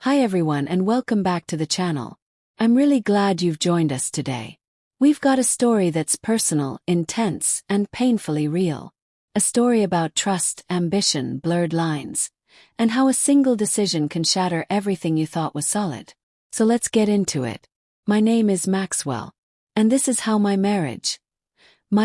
Hi everyone and welcome back to the channel. I'm really glad you've joined us today. We've got a story that's personal, intense, and painfully real. A story about trust, ambition, blurred lines, and how a single decision can shatter everything you thought was solid. So let's get into it. My name is Maxwell, and this is how my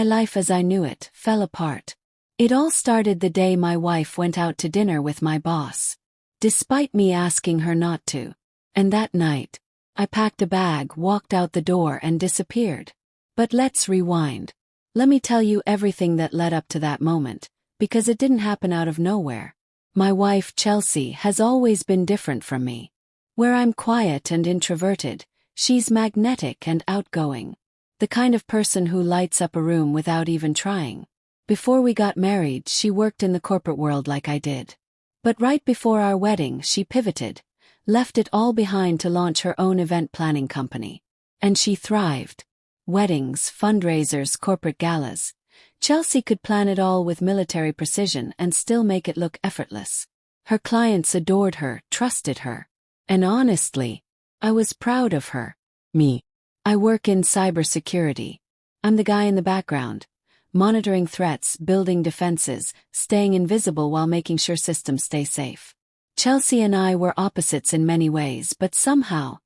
life as I knew it, fell apart. It all started the day my wife went out to dinner with my boss, despite me asking her not to. And that night, I packed a bag, walked out the door and disappeared. But let's rewind. Let me tell you everything that led up to that moment, because it didn't happen out of nowhere. My wife, Chelsea, has always been different from me. Where I'm quiet and introverted, she's magnetic and outgoing. The kind of person who lights up a room without even trying. Before we got married, she worked in the corporate world like I did. But right before our wedding, she pivoted, left it all behind to launch her own event planning company. And she thrived. Weddings, fundraisers, corporate galas. Chelsea could plan it all with military precision and still make it look effortless. Her clients adored her, trusted her. And honestly, I was proud of her. Me. I work in cybersecurity. I'm the guy in the background, monitoring threats, building defenses, staying invisible while making sure systems stay safe. Chelsea and I were opposites in many ways, but somehow,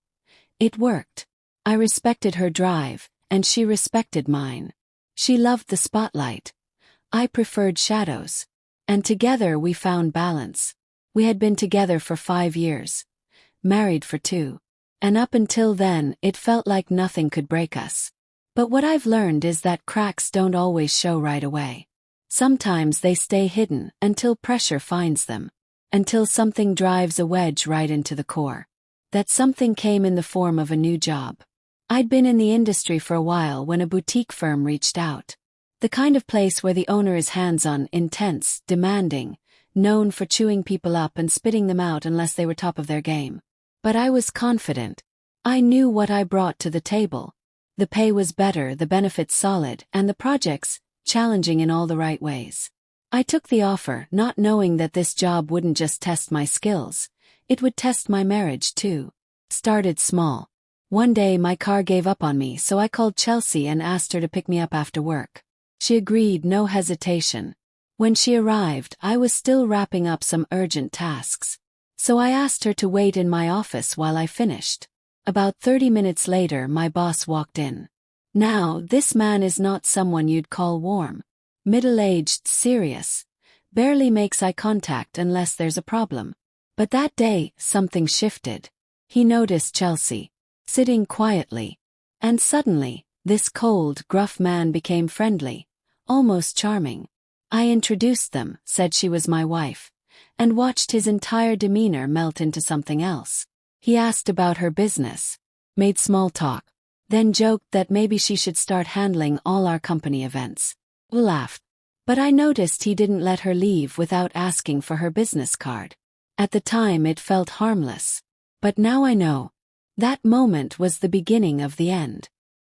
it worked. I respected her drive, and she respected mine. She loved the spotlight. I preferred shadows. And together we found balance. We had been together for 5 years. Married for 2. And up until then, it felt like nothing could break us. But what I've learned is that cracks don't always show right away. Sometimes they stay hidden until pressure finds them. Until something drives a wedge right into the core. That something came in the form of a new job. I'd been in the industry for a while when a boutique firm reached out. The kind of place where the owner is hands-on, intense, demanding, known for chewing people up and spitting them out unless they were top of their game. But I was confident. I knew what I brought to the table. The pay was better, the benefits solid, and the projects challenging in all the right ways. I took the offer, not knowing that this job wouldn't just test my skills, it would test my marriage too. Started small. One day my car gave up on me, so I called Chelsea and asked her to pick me up after work. She agreed, no hesitation. When she arrived, I was still wrapping up some urgent tasks. So I asked her to wait in my office while I finished. About 30 minutes later, my boss walked in. Now, this man is not someone you'd call warm. Middle-aged, serious. Barely makes eye contact unless there's a problem. But that day, something shifted. He noticed Chelsea, sitting quietly. And suddenly, this cold, gruff man became friendly, almost charming. I introduced them, said she was my wife, and watched his entire demeanor melt into something else. He asked about her business, made small talk, then joked that maybe she should start handling all our company events. We laughed. But I noticed he didn't let her leave without asking for her business card. At the time it felt harmless. But now I know. That moment was the beginning of the end.